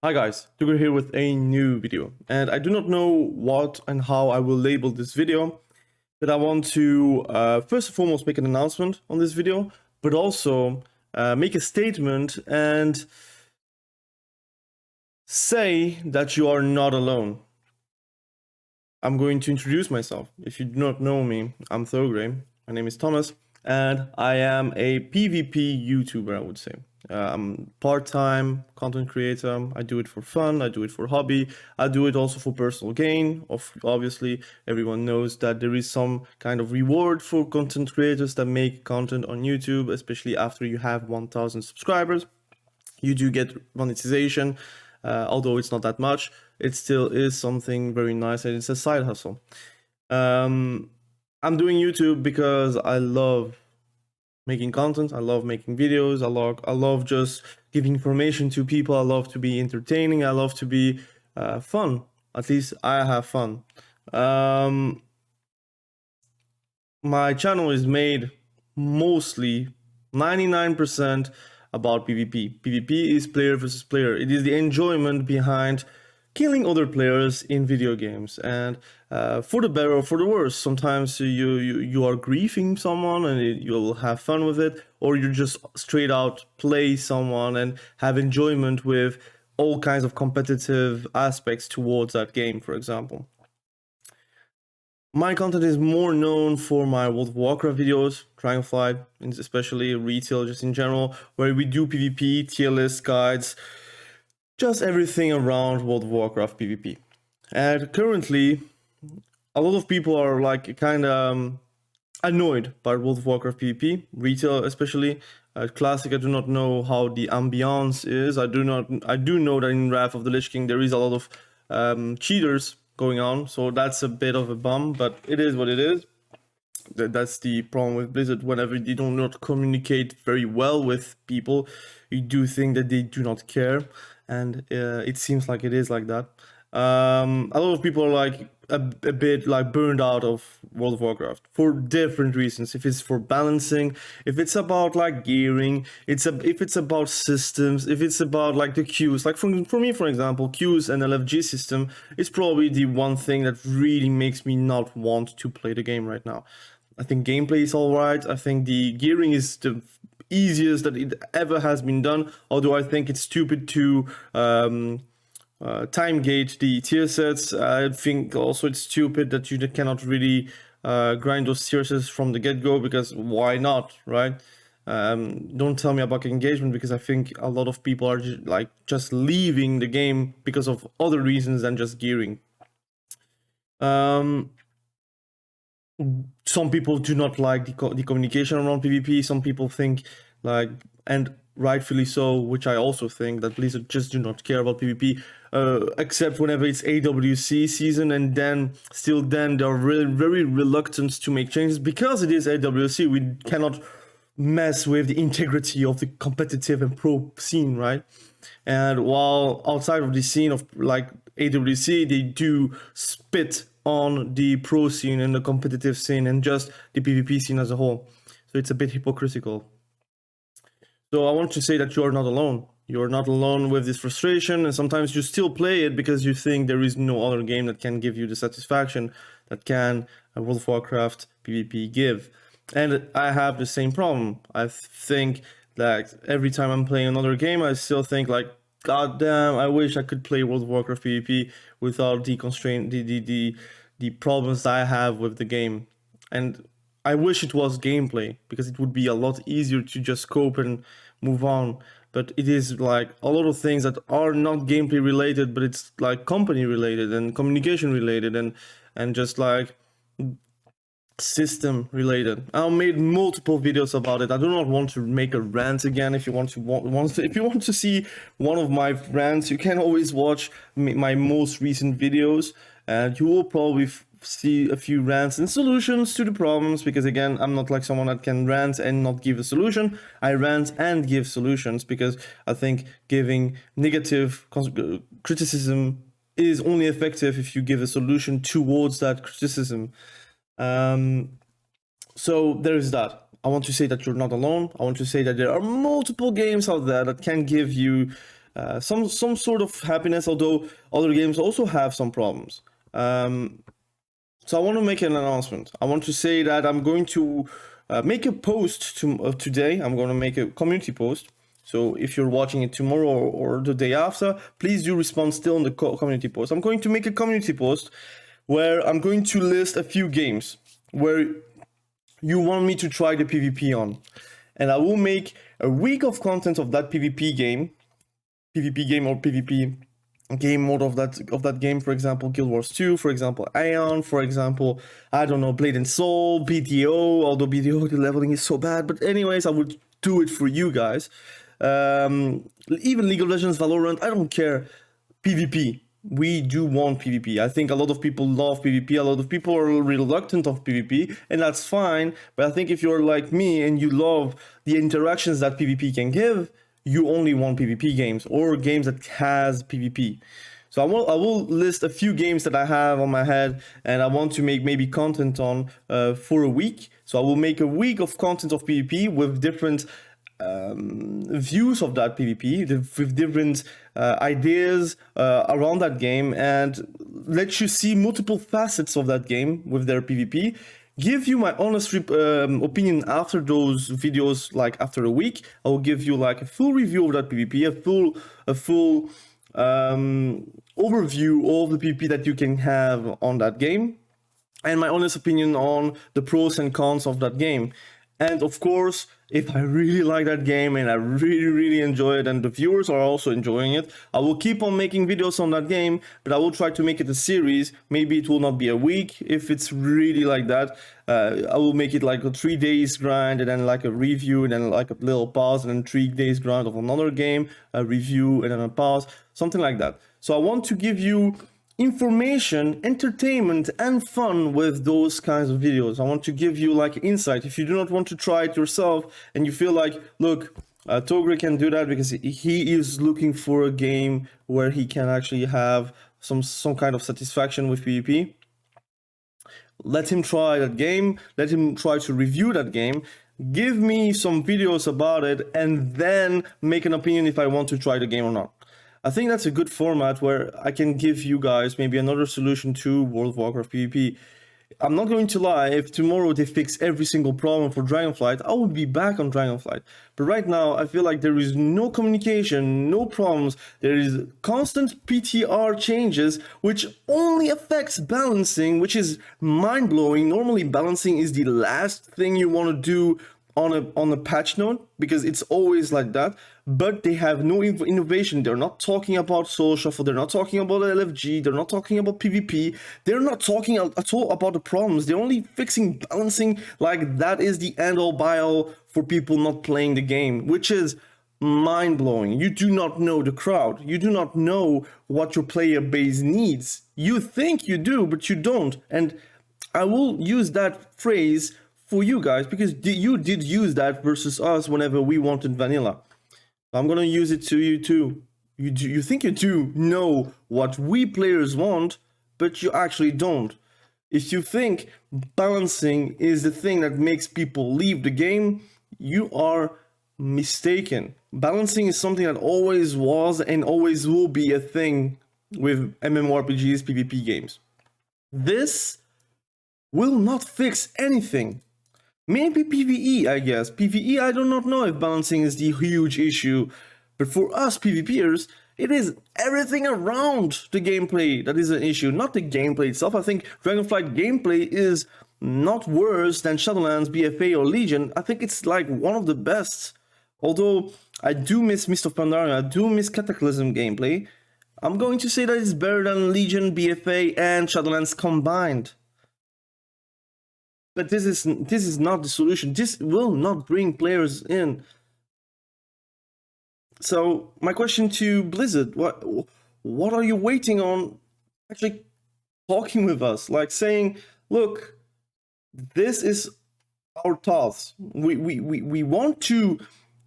Hi guys, Thogrey here with a new video, and I do not know what and how I will label this video, but I want to first and foremost make an announcement on this video, but also make a statement and say that you are not alone. I'm going to introduce myself. If you do not know me, I'm Thogrey, my name is Thomas, and I am a PvP YouTuber, I would say. I'm part-time content creator. I do it for fun, I do it for hobby, I do it also for personal gain. Obviously, everyone knows that there is some kind of reward for content creators that make content on YouTube, especially after you have 1,000 subscribers. You do get monetization, although it's not that much. It still is something very nice, and it's a side hustle. I'm doing YouTube because I love making content, I love making videos, I love just giving information to people, I love to be entertaining, I love to be fun. At least I have fun. My channel is made mostly 99% about PvP. PvP is player versus player. It is the enjoyment behind killing other players in video games, and for the better or for the worse. Sometimes you are griefing someone and you'll have fun with it, or you just straight out play someone and have enjoyment with all kinds of competitive aspects towards that game, for example. My content is more known for my World of Warcraft videos, Dragonflight, and especially retail just in general, where we do PvP, tier list guides, just everything around World of Warcraft PvP. And currently, a lot of people are like kind of annoyed by World of Warcraft PvP, retail especially. Classic, I do not know how the ambiance is. I do know that in Wrath of the Lich King there is a lot of cheaters going on, so that's a bit of a bum, but it is what it is. That's the problem with Blizzard. Whenever they do not communicate very well with people, you do think that they do not care, and it seems like it is like that. A lot of people are like a bit like burned out of World of Warcraft for different reasons. If it's for balancing, if it's about like gearing, if it's about systems, if it's about like the queues. Like for me, for example, queues and LFG system is probably the one thing that really makes me not want to play the game right now. I think gameplay is alright. I think the gearing is the easiest that it ever has been done, although I think it's stupid to time gate the tier sets. I think also it's stupid that you cannot really grind those tier sets from the get-go, because why not, right? Don't tell me about engagement, because I think a lot of people are just leaving the game because of other reasons than just gearing. Some people do not like the communication around PvP. Some people think like, and rightfully so, which I also think, that Blizzard just do not care about PvP, except whenever it's AWC season, and then they're very reluctant to make changes because it is AWC. We cannot mess with the integrity of the competitive and pro scene, right? And while outside of the scene of like AWC, they do spit on the pro scene and the competitive scene and just the PvP scene as a whole. So it's a bit hypocritical. So I want to say that you are not alone. You are not alone with this frustration, and sometimes you still play it because you think there is no other game that can give you the satisfaction that can World of Warcraft PvP give. And I have the same problem. I think that every time I'm playing another game, I still think like, God damn, I wish I could play World of Warcraft PvP without the constraint, the problems that I have with the game. And I wish it was gameplay, because it would be a lot easier to just cope and move on. But it is like a lot of things that are not gameplay related, but it's like company related and communication related and just like system related. I made multiple videos about it. I do not want to make a rant again. If you want to see one of my rants, you can always watch my most recent videos, and you will probably see a few rants and solutions to the problems, because again, I'm not like someone that can rant and not give a solution. I rant and give solutions, because I think giving negative criticism is only effective if you give a solution towards that criticism. So there is that. I want to say that you're not alone. I want to say that there are multiple games out there that can give you some sort of happiness, although other games also have some problems. So I want to make an announcement. I want to say that I'm going to make a post today. I'm going to make a community post. So if you're watching it tomorrow or the day after, please do respond still on the community post. I'm going to make a community post where I'm going to list a few games where you want me to try the PvP on. And I will make a week of content of that PvP game or PvP game mode of that game. For example, Guild Wars 2, for example, Aeon, for example, I don't know, Blade and Soul, BDO, although BDO, the leveling is so bad. But anyways, I would do it for you guys. Even League of Legends, Valorant, I don't care. PvP. We do want PvP. I think a lot of people love PvP, a lot of people are reluctant of PvP, and that's fine. But I think if you're like me and you love the interactions that PvP can give, you only want PvP games or games that has PvP. So I will list a few games that I have on my head and I want to make maybe content on for a week. So I will make a week of content of PvP with different views of that PvP, with different ideas around that game, and let you see multiple facets of that game with their PvP. Give you my honest opinion after those videos, like after a week. I will give you like a full review of that PvP, a full overview of the PvP that you can have on that game, and my honest opinion on the pros and cons of that game. And of course, if I really like that game and I really enjoy it and the viewers are also enjoying it, I will keep on making videos on that game, but I will try to make it a series. Maybe it will not be a week if it's really like that. I will make it like a 3 days grind and then like a review and then like a little pause and then 3 days grind of another game, a review and then a pause, something like that. So I want to give you information, entertainment, and fun with those kinds of videos. I want to give you like insight. If you do not want to try it yourself and you feel like, look, Thogrey can do that because he is looking for a game where he can actually have some kind of satisfaction with PvP, let him try that game, let him try to review that game, give me some videos about it, and then make an opinion if I want to try the game or not. I think that's a good format where I can give you guys maybe another solution to World of Warcraft PvP. I'm not going to lie, if tomorrow they fix every single problem for Dragonflight, I would be back on Dragonflight. But right now, I feel like there is no communication, no problems. There is constant PTR changes, which only affects balancing, which is mind-blowing. Normally, balancing is the last thing you want to do on a patch note, because it's always like that. But they have no innovation. They're not talking about soul shuffle, they're not talking about LFG, they're not talking about PvP, they're not talking at all about the problems. They're only fixing balancing, like that is the end all by all for people not playing the game, which is mind-blowing. You do not know the crowd, you do not know what your player base needs. You think you do, but you don't. And I will use that phrase for you guys because you did use that versus us whenever we wanted vanilla. I'm gonna use it to you too. You think you do know what we players want, but you actually don't. If you think balancing is the thing that makes people leave the game, you are mistaken. Balancing is something that always was and always will be a thing with MMORPGs, PvP games. This will not fix anything. Maybe PvE, I guess. PvE, I do not know if balancing is the huge issue. But for us PvPers, it is everything around the gameplay that is an issue, not the gameplay itself. I think Dragonflight gameplay is not worse than Shadowlands, BFA, or Legion. I think it's like one of the best. Although I do miss Mist of Pandaria, I do miss Cataclysm gameplay, I'm going to say that it's better than Legion, BFA, and Shadowlands combined. But this is not the solution. This will not bring players in. So my question to Blizzard, what are you waiting on actually talking with us? Like saying, look, this is our task. We want to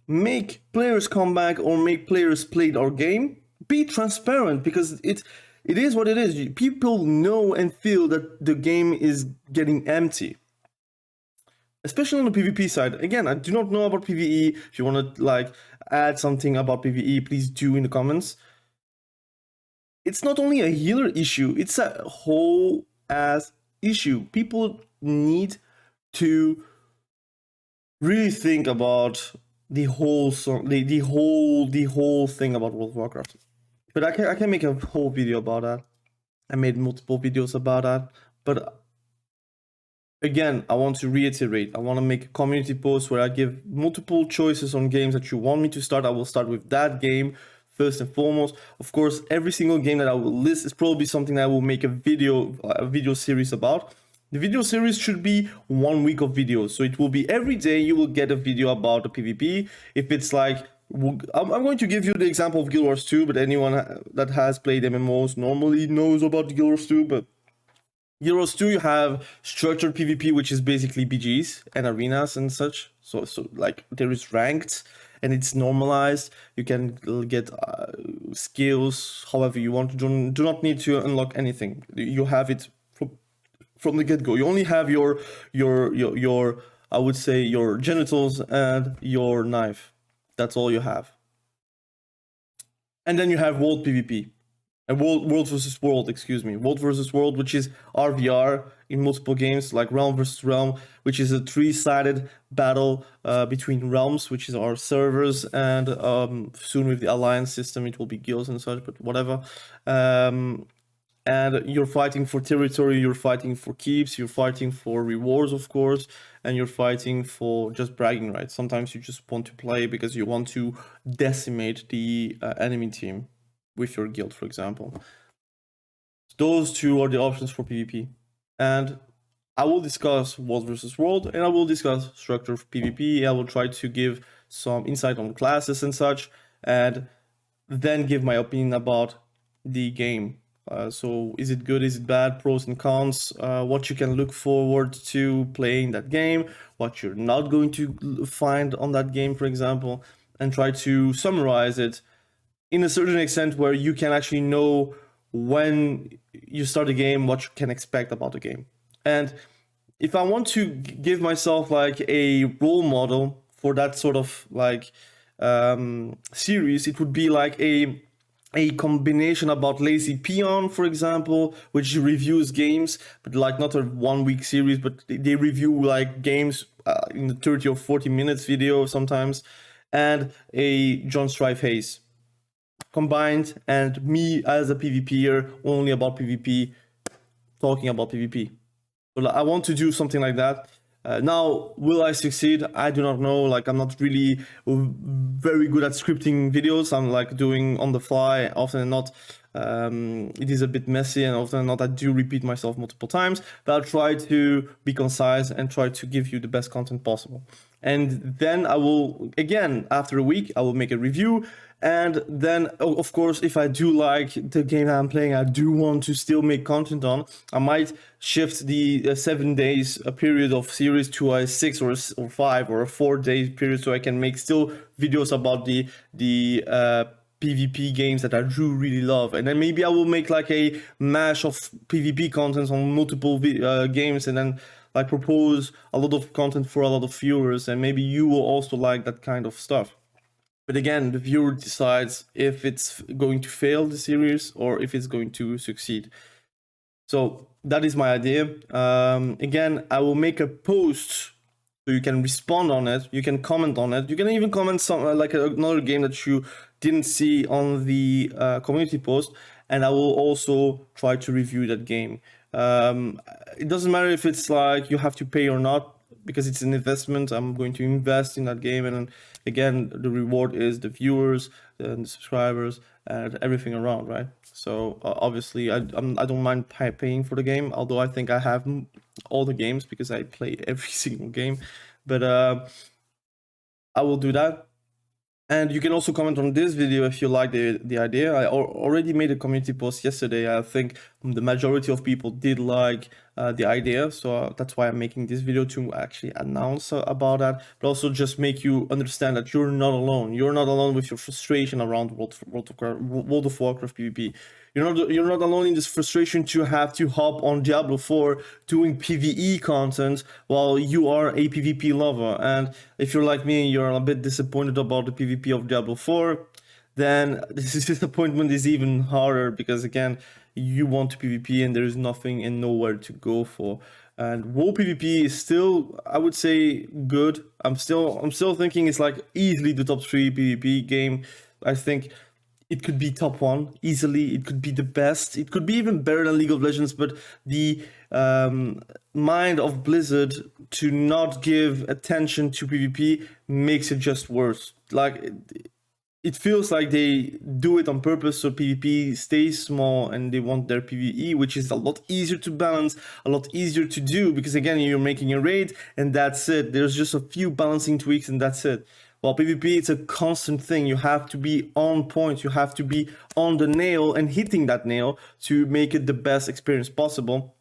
make players come back or make players play our game. Be transparent, because it is what it is. People know and feel that the game is getting empty. especially on the PvP side. Again, I do not know about PvE. If you want to like add something about PvE, please do in the comments. It's not only a healer issue, it's a whole ass issue. People need to really think about the whole the whole thing about World of Warcraft. But I can make a whole video about that. I made multiple videos about that. But again, I want to reiterate, I want to make a community post where I give multiple choices on games that you want me to start. I will start with that game first and foremost. Of course, every single game that I will list is probably something that I will make a video series about. The video series should be 1 week of videos. So it will be every day you will get a video about the PvP. If it's like, I'm going to give you the example of Guild Wars 2, but anyone that has played MMOs normally knows about Guild Wars 2, but Guild Wars 2, you have structured PvP, which is basically BGs and arenas and such. So like there is ranked and it's normalized. You can get skills however you want. Do not need to unlock anything. You have it from the get-go. You only have your I would say your genitals and your knife. That's all you have. And then you have world PvP. World versus world, excuse me. World versus world, which is RVR in multiple games, like realm versus realm, which is a 3-sided battle between realms, which is our servers, and soon with the alliance system, it will be guilds and such, but whatever. And you're fighting for territory, you're fighting for keeps, you're fighting for rewards, of course, and you're fighting for just bragging rights. Sometimes you just want to play because you want to decimate the enemy team with your guild, for example. Those two are the options for PvP. And I will discuss world versus world, and I will discuss structure of PvP. I will try to give some insight on classes and such, and then give my opinion about the game. So is it good, is it bad, pros and cons, what you can look forward to playing that game, what you're not going to find on that game, for example, and try to summarize it in a certain extent where you can actually know when you start a game what you can expect about the game. And if I want to give myself like a role model for that sort of like series, it would be like a combination about Lazy Peon, for example, which reviews games, but like not a 1 week series, but they review like games in the 30 or 40 minutes video sometimes, and a John Strife Hayes combined, and me as a PvPer only about PvP, talking about PvP. So I want to do something like that. Now, will I succeed? I do not know. Like, I'm not really very good at scripting videos. I'm like doing on the fly often and not. It is a bit messy, and often and not I do repeat myself multiple times, but I'll try to be concise and try to give you the best content possible. And then I will, again, after a week, I will make a review. And then, of course, if I do like the game I'm playing, I do want to still make content on, I might shift the 7 days period of series to a 6 or 5 or a 4 day period, so I can make still videos about the PvP games that I do really love. And then maybe I will make like a mash of PvP content on multiple games, and then like propose a lot of content for a lot of viewers, and maybe you will also like that kind of stuff. But again, the viewer decides if it's going to fail the series or if it's going to succeed. So that is my idea. Again, I will make a post so you can respond on it. You can comment on it. You can even comment some like another game that you didn't see on the community post, and I will also try to review that game. It doesn't matter if it's like you have to pay or not, because it's an investment. I'm going to invest in that game, and again, the reward is the viewers and the subscribers and everything around, right? So obviously, I don't mind paying for the game, although I think I have all the games because I play every single game. But I will do that. And you can also comment on this video if you like the idea. I already made a community post yesterday. I think the majority of people did like the idea. So that's why I'm making this video, to actually announce about that, but also just make you understand that you're not alone. You're not alone with your frustration around World of Warcraft PvP. You're not alone in this frustration to have to hop on Diablo 4 doing PvE content while you are a PvP lover. And if you're like me, you're a bit disappointed about the PvP of Diablo 4, then this disappointment is even harder, because again, you want to PvP and there is nothing and nowhere to go for. And WoW PvP is still, I would say, good. I'm still thinking it's like easily the top 3 PvP game. I think it could be top 1 easily. It could be the best. It could be even better than League of Legends. But the mind of Blizzard to not give attention to PvP makes it just worse. Like, it feels like they do it on purpose so PvP stays small, and they want their PvE, which is a lot easier to balance, a lot easier to do, because again, you're making a raid and that's it. There's just a few balancing tweaks and that's it. While PvP, it's a constant thing. You have to be on point, you have to be on the nail and hitting that nail to make it the best experience possible.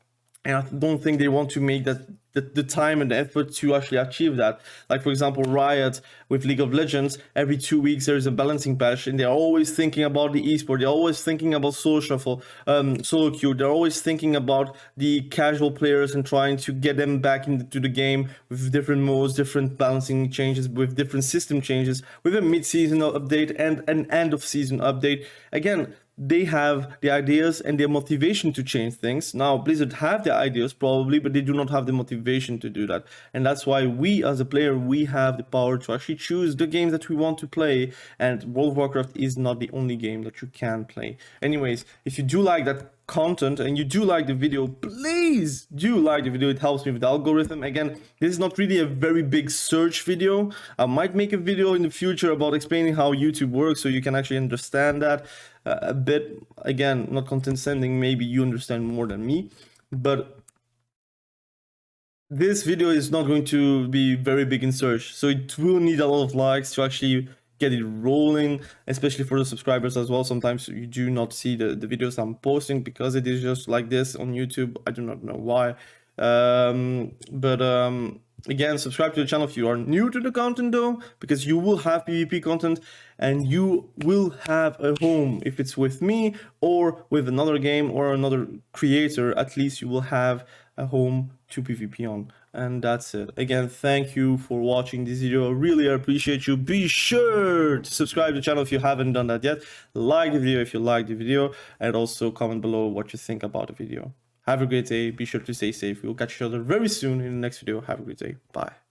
And I don't think they want to make that the time and the effort to actually achieve that. Like, for example, Riot with League of Legends, every 2 weeks there is a balancing patch, and they're always thinking about the esport. They're always thinking about solo shuffle, solo queue. They're always thinking about the casual players and trying to get them back into the game with different modes, different balancing changes, with different system changes, with a mid-season update and an end-of-season update. Again, they have the ideas and their motivation to change things. Now, Blizzard have the ideas probably, but they do not have the motivation to do that. And that's why we, as a player, we have the power to actually choose the games that we want to play. And World of Warcraft is not the only game that you can play. Anyways, if you do like that content and you do like the video, please do like the video. It helps me with the algorithm. Again, this is not really a very big search video. I might make a video in the future about explaining how YouTube works, so you can actually understand that a bit. Again, not condescending, maybe you understand more than me, but this video is not going to be very big in search, so it will need a lot of likes to actually get it rolling, especially for the subscribers as well. Sometimes you do not see the videos I'm posting because it is just like this on YouTube. I do not know why. Again, subscribe to the channel if you are new to the content though, because you will have PvP content and you will have a home. If it's with me or with another game or another creator, at least you will have a home to PvP on. And that's it. Again, thank you for watching this video. I really appreciate you. Be sure to subscribe to the channel if you haven't done that yet. Like the video if you like the video, and also comment below what you think about the video. Have a great day. Be sure to stay safe. We'll catch each other very soon in the next video. Have a great day. Bye.